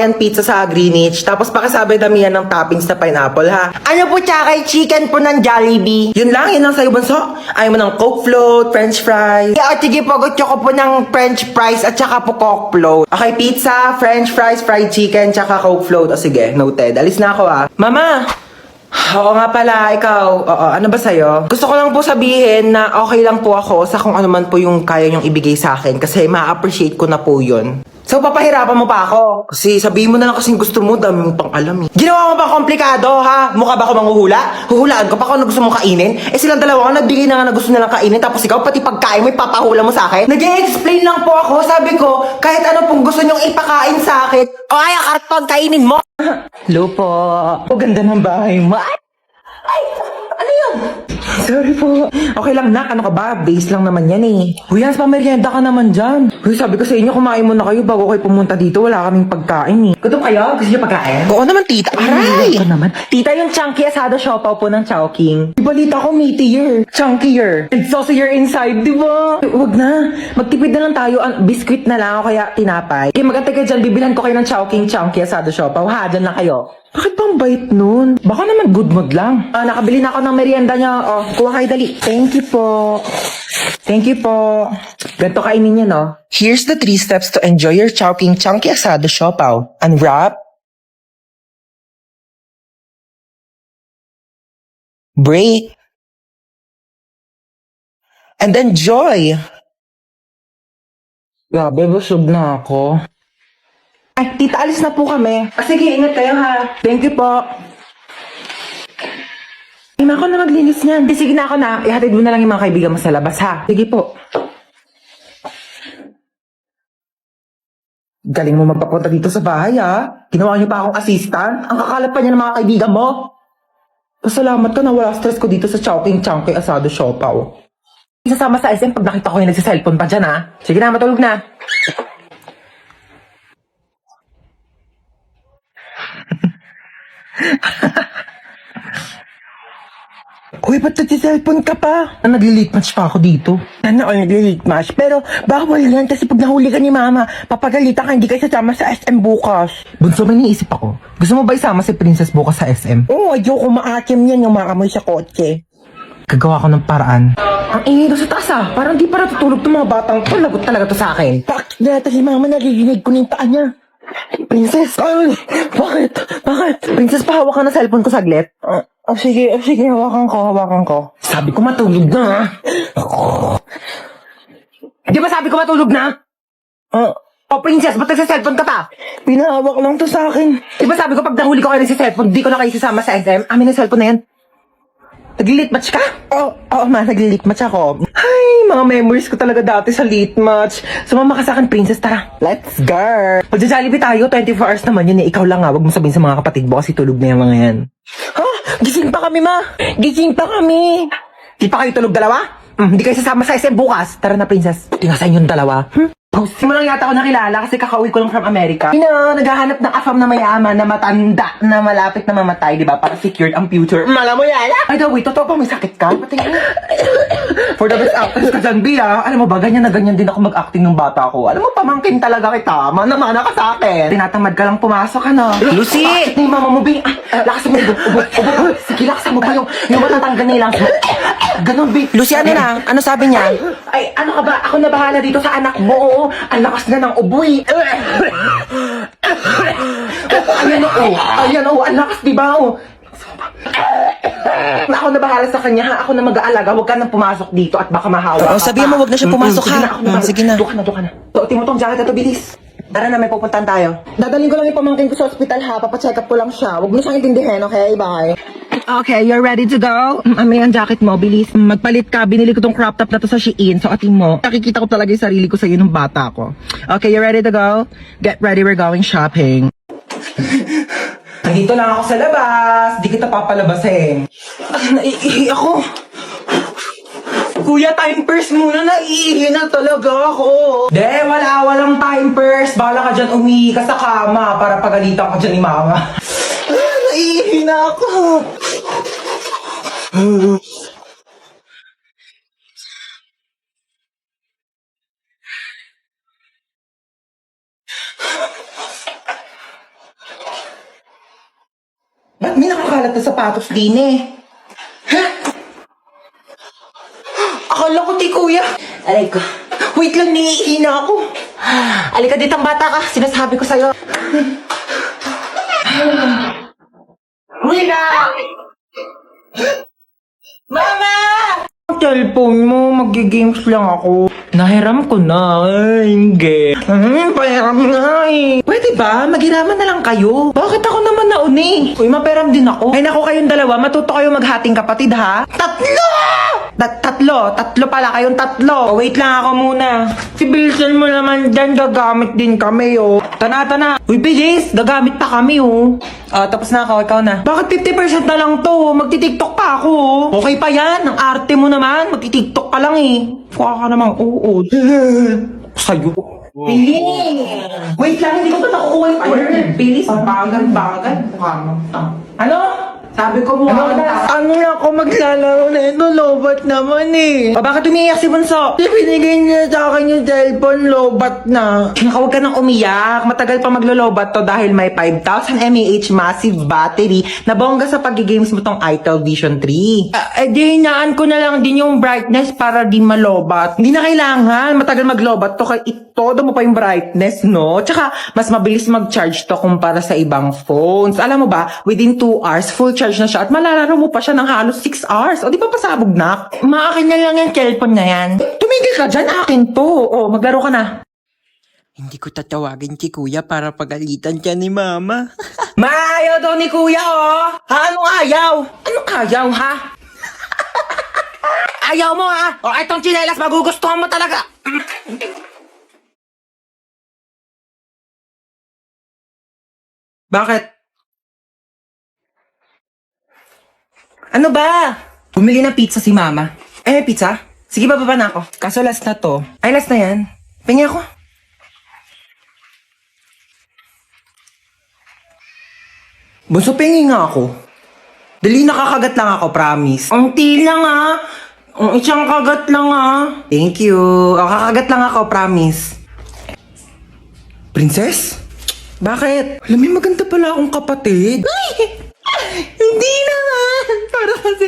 Yan pizza sa Greenwich, tapos pakisabay damihan ng toppings na pineapple, ha? Ano po tsaka chicken po ng Jollibee? Yun lang sa'yo, bunso. Ayaw mo ng Coke float, french fries. Yeah, sige po, gusto ko po ng french fries at saka po coke float. Okay, pizza, french fries, fried chicken, tsaka Coke float. O sige, noted. Alis na ako, ah. Mama! Oo nga pala, ikaw. Oo, ano ba sa'yo? Gusto ko lang po sabihin na okay lang po ako sa kung ano man po yung kaya niyong ibigay sa akin kasi ma-appreciate ko na po yun. So, papahirapan mo pa ako? Kasi sabihin mo na lang kasing gusto mo, dami mo pang alam eh. Ginawa mo pa komplikado, ha? Mukha ba ako manghuhula? Huhulaan ko pa kung ano gusto mong kainin? Eh silang dalawa nga nagbigay na nga na gusto nilang kainin, tapos ikaw pati pagkain mo ipapahula mo sa akin? Nag-i-explain lang po ako, sabi ko, kahit ano pong gusto niyong ipakain sa akin. O ay, karton, kainin mo! Hello po. O ganda ng bahay mo. Ay, ano yun? Sorry po. Okay lang, nak. Ano ka ba? Base lang naman yan eh. Uy, Hans, pamerienda ka naman dyan. Uy, sabi ko sa inyo, kumain muna kayo bago kayo pumunta dito. Wala kaming pagkain eh. Gutom kayo? Gusto niyo pagkain? Oo naman, tita. Aray! Ko naman. Tita, yung chunky asado siopaw po ng Chowking. Balita ko, meatier. Chunkier. And saucier inside, di ba? Huwag na. Magtipid na lang tayo. Biscuit na lang o kaya tinapay. Okay, magantay kayo dyan. Bibilhan ko kayo ng Chowking chunky asado siopaw. Ha, dyan lang kayo. Bakit bang bait nun? Baka naman good mood lang. Nakabili na ako ng merienda niya. Oh, kuha kayo dali. Thank you po. Thank you po. Ganito kainin niya, no? Here's the 3 steps to enjoy your Chowking Chunky Asado Siopaw. Unwrap. Break. And enjoy. Grabe, busog na ako. Ay, tita, alis na po kami. Sige, ingat kayo ha. Thank you po. Ima ako na maglinis niyan. Sige na ako na. Ihatid mo na lang yung mga kaibigan mo sa labas ha. Sige po. Galing mo magpapunta dito sa bahay ha. Ginawa niyo pa akong assistant. Ang kakalap pa niya ng mga kaibigan mo. Pasalamat ka na wala stress ko dito sa Chowking Chunky Asado Siopaw. Isasama sa SM pag nakita ko yung nagsiselfone pa dyan ha. Sige na, matulog na. Uy, ba't nagsiselfone ka pa? Nagli-late match pa ako dito. Sana all nagli-late match. Pero bawal yan kasi pag nahuli ka ni mama, papagalitan ka, hindi kayo sasama sa SM bukas. Bunso, may niisip ako. Gusto mo ba isama si Princess bukas sa SM? Oo, ayoko maakim yan yung makamoy sa kotse. Gagawa ko ng paraan. Ang ingay doon sa taas ah. Parang di pa natutulog itong mga batang to. Lagot talaga to sa akin. Bakit na si mama narinig ko na yung paa niya? Princess! Ay, bakit? Bakit? Princess, pahawak ka ng cellphone ko saglit. Sige, hawakan ko. Sabi ko matulog na. Di ba sabi ko matulog na? Princess, ba't nagsa-cellphone ka pa? Pinahawak lang to sa akin. Di ba sabi ko pag nahuli ko kayo nagsa-cellphone, di ko na kayo sasama sa SM? Amin ang cellphone na yan. Nag-late match ka? Oo, nag-late match ako. Ay, mga memories ko talaga dati sa late match. Sumama ka sa akin, Princess, tara. Let's go! Magja-Jollibee tayo, 24 hours naman yun eh. Ikaw lang nga, wag mo sabihin sa mga kapatid mo kasi tulog na yung mga yan. Ha? Gising pa kami, ma! Gising pa kami! Di pa kayo tulog dalawa? Hindi kayo sasama sa SM bukas. Tara na, Princess. Buti nga sa inyong dalawa. Hindi mo lang yata ako nakilala kasi kakauwi ko lang from America. Naghahanap ng afam na mayaman, na matanda, na malapit na mamatay, di ba? Para secured ang future. Mala mo yan, Ay, daw, wait, totoo ba may sakit ka? Patingin. For the best actress ka dyan, Bia. Alam mo ba, ganyan na ganyan din ako mag-acting ng bata ko. Alam mo, pamangkin talaga kita. Mana-mana ka sa akin. Tinatamad ka lang pumasok, ano? Lucy! Bakit ni Mama mo, Bing? Lakas mo, ubo. Sige, lakas mo pa yung matatanggal nilang. Ganon, Bing. Lucy, ano na? Ano sabi niya? Ay, ano ka ba? Ako na bahala dito sa anak mo. Oo, ang lakas na ng uboy. Ayan, ang lakas, di ba? Ako na bahala sa kanya, ha? Ako na mag-aalaga. Huwag ka nang pumasok dito at baka mahawa ka sabihin pa. mo, wag na siya pumasok, Sige ha? na, ako na. Sige na. Doon ka na. Tuotin mo tong jacket na to, bilis. Tara na, may pupuntahan tayo. Dadalhin ko lang yung pamangkin ko sa ospital, ha? Papacheck up ko lang siya. Huwag mo siyang intindihin, okay? Bye. Okay, you're ready to go? Amin ang jacket mo, bilis. Magpalit ka. Binili ko tong crop top na to sa Shein. So, atin mo. Nakikita ko talaga yung sarili ko sa'yo nung bata ko. Okay, you ready to go? Get ready, we're going shopping. Nandito lang ako sa labas. Di kita papalabasin. Naiihi ako. Kuya, time purse muna. Naiihi na talaga ako. Walang time purse. Bala ka dyan umihi ka sa kama para pagalitan ka dyan ni mama. Naiihi na ako. Ba't may nakakalat na sapatos din eh? Ha? Akala ko di kuya. Aray ko. Wait lang, niihina ako. Alika ditang bata ka. Sinasabi ko sa'yo. Wina! Mama! Ang cellphone mo, magigames lang ako. Nahiram ko na. Ay, hindi. Pahiram nga eh. Pwede ba? Maghiraman na lang kayo. Bakit ako naman nauni? Uy, maperam din ako. Ay naku kayong dalawa, matuto kayo maghating kapatid ha? Tatlo! Tatlo pala kayong tatlo. Oh, wait lang ako muna. Si Bilson mo naman dyan, gagamit din kami oh. Tana. Uy, bilis, gagamit pa kami oh. Tapos na ako, ikaw na. Bakit 50% na lang to? Magti-tiktok pa ako oh. Okay pa yan, ang arte mo naman. Magti-tiktok ka lang eh. Mukha ka namang oo. Sa'yo. Bilis! Wait lang, hindi ko pa nakukuha yung order. Bilis, bagal. Mukha mo. Ano? Sabi ko mukha ka. Ano na ako maglalaro na ito? Lobat naman eh. Bakit umiiyak si Bunso? Binigay niya sa akin yung cellphone, lobat na. Huwag ka nang umiyak. Matagal pa maglolobat to dahil may 5,000 mAh massive battery na bongga sa pag-games mo tong itel Vision 3. Di hinaan ko na lang din yung brightness para di malobat. Hindi na kailangan. Matagal maglobat to kaya itodo mo pa yung brightness, no? Tsaka, mas mabilis mag-charge to kumpara sa ibang phones. Alam mo ba, within 2 hours, full charge na siya at malalaro mo pa siya ng halos 6 hours. O di ba pasabog na? Maakin na lang yung cellphone na yan. Tumigil ka dyan, akin to. O, maglaro ka na. Hindi ko tatawagin si kuya para pagalitan siya ni mama. Maayaw daw ni kuya, oh! Ha? Anong ayaw? Anong ayaw, ha? Ayaw mo, ha? O, itong tsinelas, magugustuhan mo talaga. Bakit? Ano ba? Bumili ng pizza si mama. May pizza? Sige, bababa na ako. Kaso last na to. Ay, last na yan. Pingi ako. Bunso, pingi nga ako. Dali, nakakagat lang ako, promise. Ang lang ha. Ang isang kagat lang ha. Thank you. Kakagat lang ako, promise. Princess? Bakit? Alam mo, maganda pala akong kapatid. Hindi naman. Para kasi,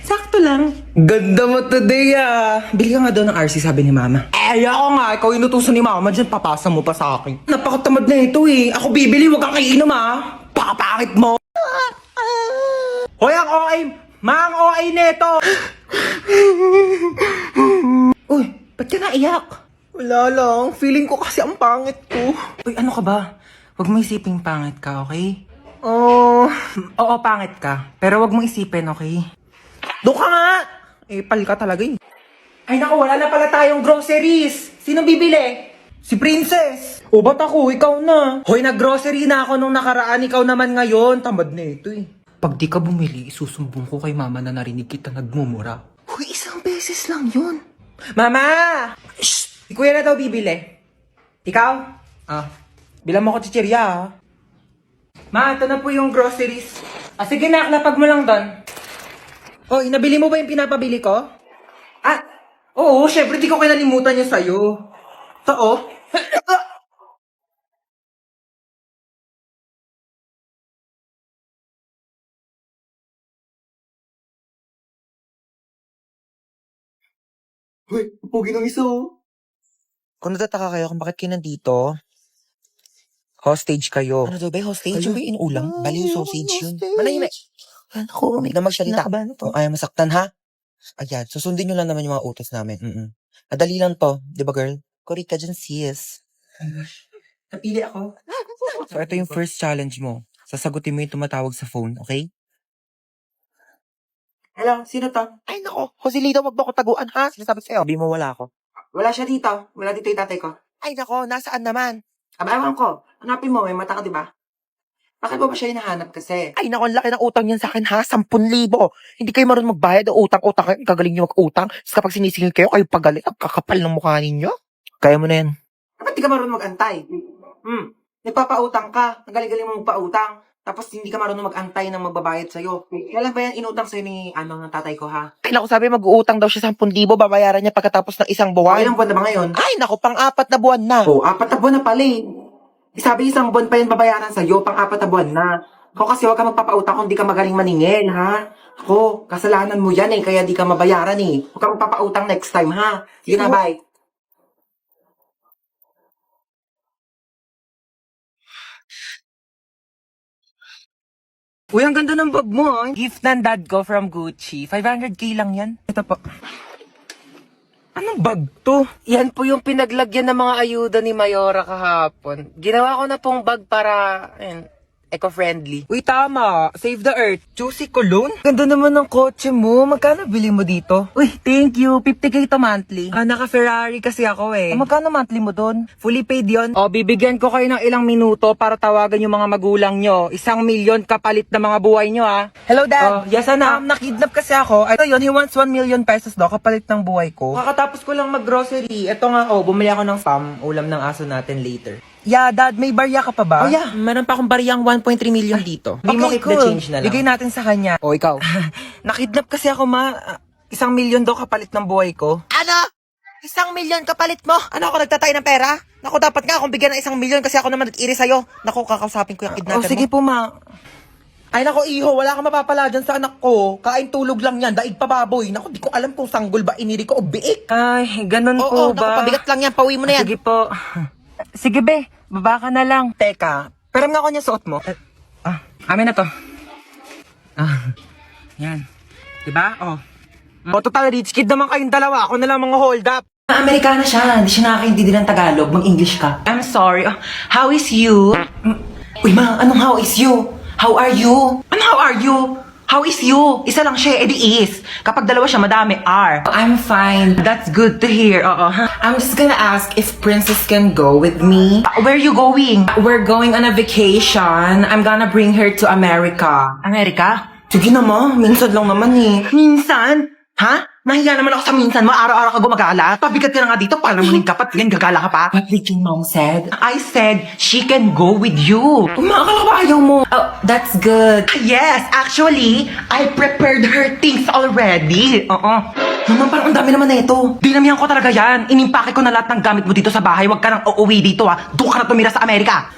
sakto lang. Ganda mo today ah. Bili ka nga daw ng RC, sabi ni mama. Ako nga, ikaw inutusan ni mama dyan, papasa mo pa sa akin. Napakatamad na ito eh. Ako bibili, wag kang kainom ah. Pakapangit mo. Hoy, ang OA! Mang OA neto! Uy, ba't ka naiyak? Wala lang. Feeling ko kasi ang pangit ko. Uy, ano ka ba? Huwag mo isiping pangit ka, okay? Oo, pangit ka. Pero wag mo isipin, okay? Doon ka nga! Pal ka talaga eh. Ay naku, wala na pala tayong groceries. Sino bibili? Si Princess. O ba't ako? Ikaw na. Hoy, nag-grocery na ako nung nakaraan. Ikaw naman ngayon. Tamad na ito eh. Pag di ka bumili, isusumbong ko kay mama na narinig kita nagmumura. Hoy, isang beses lang yun. Mama! Shh! Si kuya na daw bibili. Ikaw? Bilang mo ko chichirya ah. Ma, ito na po yung groceries. Sige na, lapag mo lang doon. Oh, nabili mo ba yung pinapabili ko? Oo, syempre di ko kinalimutan yung sa'yo. Ito oh. Hoy, pugi ng isa oh. Kung natataka kayo kung bakit kayo nandito, hostage kayo. Ano daw ba hostage? Yung ba yung inuulam? Bali yung sausage yun. Manahimik. Ako, hindi na magsalita. Kung ayaw masaktan ha? Ayan, susundin nyo lang naman yung mga utos namin. Madali lang to, di ba girl? Correct ka dyan, sis. Napili ako. So, ito yung first challenge mo. Sasagutin mo yung tumatawag sa phone, okay? Hello, sino to? Ay, nako. Joselito, wag mo ako taguan, ha? Sinasabi sa'yo. Sabi mo wala ako. Wala siya dito. Wala dito yung tatay ko. Ay, nako. Nasaan naman? Ewan ko. Hanapin mo. May mata ka, di ba? Bakit mo ba siya hinahanap kasi? Ay, nako. Ang laki ng utang niyan sa akin, ha? 10,000. Hindi kayo marunong magbayad o utang-utang kayo. Gagaling niyo mag-utang. Tapos kapag sinisingil kayo pagaling. Ang kakapal ng mukha ninyo. Kaya mo na yan. Bakit di ka marunong mag-antay? Nagpapautang ka. Ang galing-galing mo magpautang. Tapos hindi ka marunong mag-antay ng magbabayad sa'yo. Kailan ba yan inutang sa'yo ni ng tatay ko, ha? Ay, naku, sabi mag-uutang daw siya 10,000, babayaran niya pagkatapos ng isang buwan. Ilang buwan na ba ngayon? Ay, naku, pang-4 na buwan na. 4 na buwan na pala eh. Sabi isang buwan pa yan babayaran sa'yo, pang-4 na buwan na. Ako kasi huwag ka magpapautang kung di ka magaling maningil, ha? Ako, kasalanan mo yan eh, kaya di ka mabayaran eh. Huwag ka magpapautang next time, ha? Sige na, bye. Uy, ang ganda ng bag mo, ah. Gift ng dad ko from Gucci. 500k lang yan. Ito po. Anong bag to? Yan po yung pinaglagyan ng mga ayuda ni Mayora kahapon. Ginawa ko na pong bag para, eco-friendly. Uy, tama. Save the earth. Juicy cologne? Ganda naman ng kotse mo. Magkano bili mo dito? Uy, thank you. 50k to monthly. Naka-Ferrari kasi ako eh. Magkano monthly mo dun? Fully paid yon. Bibigyan ko kayo ng ilang minuto para tawagan yung mga magulang nyo. 1,000,000 kapalit na mga buhay nyo, ah. Hello, Dad. Yes, anak. Nakidnap kasi ako. Ito yun, he wants 1,000,000 pesos daw kapalit ng buhay ko. Kakatapos ko lang mag-grocery. Ito nga, bumili ako ng spam. Ulam ng aso natin later. Yeah, Dad, may barya ka pa ba? Oh, yeah. Meron pa akong baryang 1.3 million dito. Hindi mo keep the change na lang. Bigay natin sa kanya. O, ikaw. Nakidnap kasi ako, ma. 1,000,000 daw kapalit ng buhay ko. Ano? 1,000,000 kapalit mo? Ano ako nagtatay ng pera? Naku, dapat nga akong bigyan ng 1,000,000 kasi ako naman nag-iri sa'yo. Naku, kakausapin ko yung kidnapping mo. Sige po, ma. Ay, naku, iho, wala kang mapapala dyan sa anak ko. Kain tulog lang yan, daig pa baboy. Naku, di ko alam kung sanggol ba iniri ko o biik. Ay, ganun po ba? Naku, pabigat lang yan, pauwi mo na yan. Sige po. Sige, be. Baba ka na lang. Teka, peram nga ako niya suot mo. Amin na to. Yan. Diba? Total rich kid naman kayong dalawa. Ako na lang mga hold up. Amerikana siya. Hindi siya nakakaintindi ng Tagalog. Mag-English ka. I'm sorry. How is you? Uy, ma, anong how is you? How are you? Ano how are you? How is you? Isa lang siya, edi is. Kapag dalawa siya, madami are. I'm fine. That's good to hear. I'm just gonna ask if Princess can go with me. Where are you going? We're going on a vacation. I'm gonna bring her to America. America? Sige na ma, minsan lang naman eh. Minsan? Ha? Nahiya naman ako sa minsan mo. Araw-araw ka gumagala. Pabigat ka na nga dito. Para muling kapat. Yan, gagala ka pa. What did your mom said? I said, she can go with you. Umakala ba ayaw mo? Oh, that's good. Yes, actually, I prepared her things already. Naman, parang ang dami naman na ito. Dinamihan ko talaga yan. Inimpake ko na lahat ng gamit mo dito sa bahay. Huwag ka nang uuwi dito, ha. Doon ka na tumira sa Amerika.